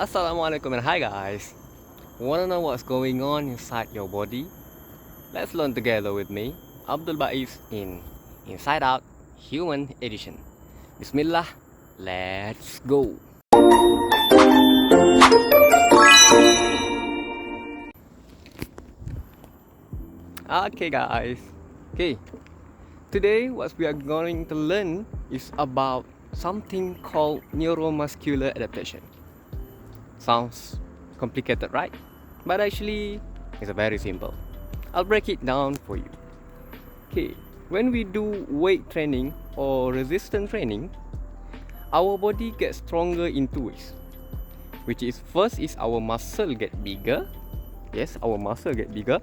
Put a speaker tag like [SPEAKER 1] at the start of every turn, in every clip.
[SPEAKER 1] Assalamualaikum and hi guys. Wanna know what's going on inside your body? Let's learn together with me, Abdul Baiz in Inside Out Human Edition. Bismillah, let's go. Okay guys. Okay. Today what we are going to learn is about something called neuromuscular adaptation. Sounds complicated, right? But actually, it's very simple. I'll break it down for you. Okay, when we do weight training or resistance training, our body gets stronger in two ways. Which is first is our muscle get bigger. Yes, our muscle get bigger.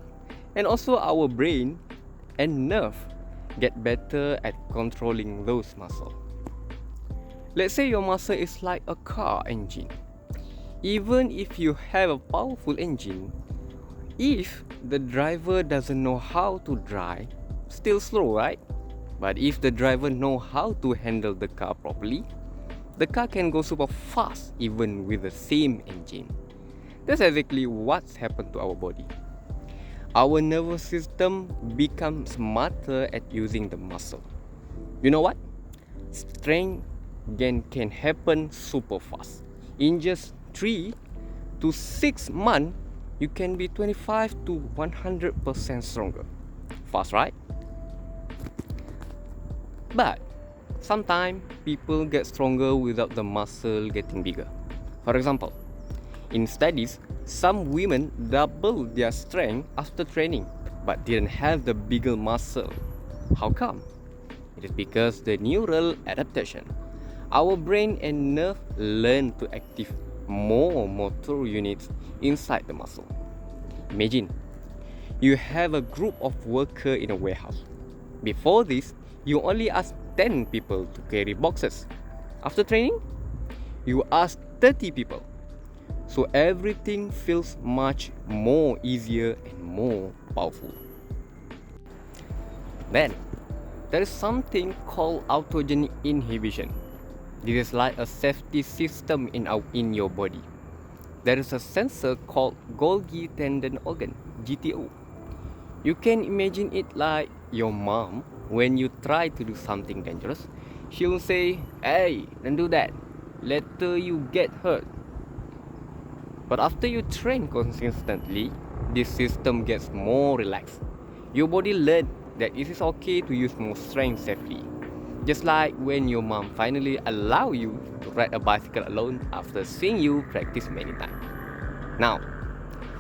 [SPEAKER 1] And also our brain and nerve get better at controlling those muscles. Let's say your muscle is like a car engine. Even if you have a powerful engine, if the driver doesn't know how to drive, still slow, right? But if the driver know how to handle the car properly, the car can go super fast even with the same engine. That's exactly what's happened to our body. Our nervous system becomes smarter at using the muscle. You know what? Strength gain can happen super fast. In just 3 to 6 months, you can be 25 to 100% stronger. Fast, right? But sometimes people get stronger without the muscle getting bigger. For example, in studies, some women double their strength after training but didn't have the bigger muscle. How come? It is because the neural adaptation. Our brain and nerve learn to activate more motor units inside the muscle. Imagine, you have a group of workers in a warehouse. Before this, you only ask 10 people to carry boxes. After training, you ask 30 people. So everything feels much more easier and more powerful. Then, there is something called autogenic inhibition. This is like a safety system in your body. There is a sensor called Golgi tendon organ, GTO. You can imagine it like your mom. When you try to do something dangerous, she'll say, "Hey, don't do that. Later you get hurt." But after you train consistently, this system gets more relaxed. Your body learns that it is okay to use more strength safely. Just like when your mom finally allow you to ride a bicycle alone after seeing you practice many times. Now,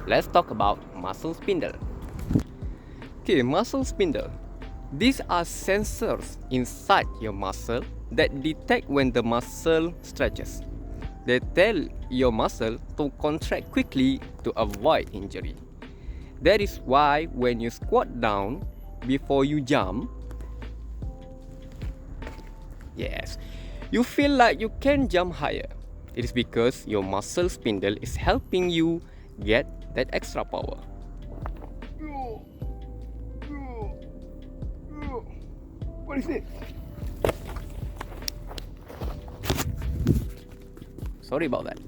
[SPEAKER 1] let's talk about muscle spindle. Okay, muscle spindle. These are sensors inside your muscle that detect when the muscle stretches. They tell your muscle to contract quickly to avoid injury. That is why when you squat down before you jump, yes, you feel like you can jump higher. It is because your muscle spindle is helping you get that extra power. What is this? Sorry about that.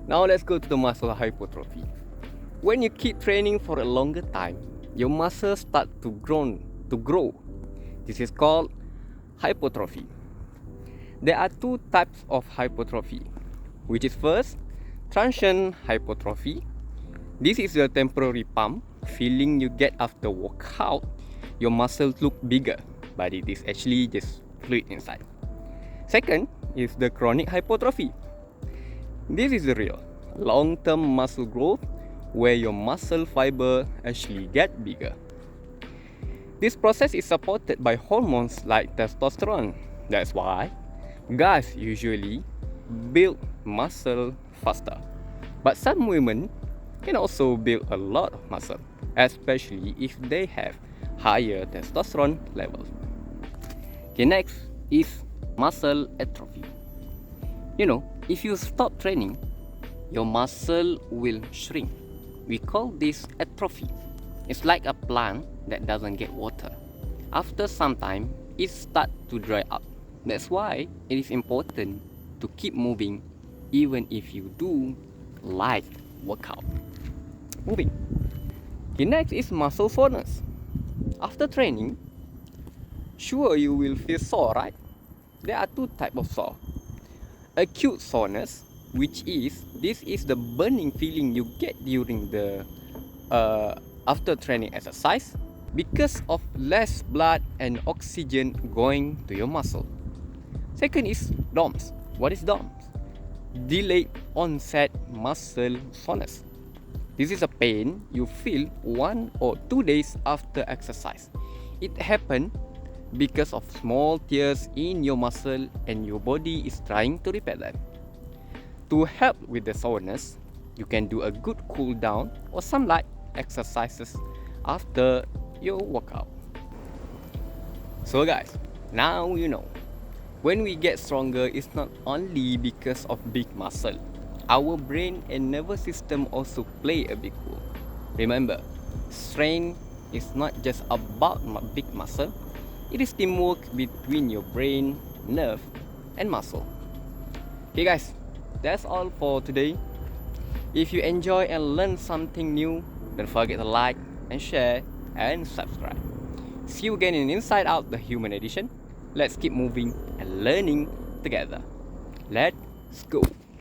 [SPEAKER 1] Now let's go to the muscle hypertrophy. When you keep training for a longer time, your muscles start to grow. This is called hypertrophy. There are two types of hypertrophy, which is first, transient hypertrophy. This is the temporary pump feeling you get after workout. Your muscles look bigger, but it is actually just fluid inside. Second is the chronic hypertrophy. This is the real, long-term muscle growth where your muscle fiber actually get bigger. This process is supported by hormones like testosterone. That's why guys usually build muscle faster. But some women can also build a lot of muscle, especially if they have higher testosterone levels. Okay, next is muscle atrophy. You know, if you stop training, your muscle will shrink. We call this atrophy. It's like a plant that doesn't get water. After some time, it starts to dry up. That's why it is important to keep moving even if you do light workout. Moving. The next is muscle soreness. After training, sure you will feel sore, right? There are two types of sore. Acute soreness, which is the burning feeling you get during the after training exercise because of less blood and oxygen going to your muscle. Second is DOMS. What is DOMS? Delayed onset muscle soreness. This is a pain you feel 1 or 2 days after exercise. It happens because of small tears in your muscle and your body is trying to repair them. To help with the soreness, you can do a good cool down or some light exercises after your workout. So guys, now you know. When we get stronger, it's not only because of big muscle. Our brain and nervous system also play a big role. Remember, strength is not just about big muscle. It is teamwork between your brain, nerve, and muscle. Okay guys, that's all for today. If you enjoy and learn something new, don't forget to like and share and subscribe. See you again in Inside Out, the Human Edition. Let's keep moving and learning together. Let's go.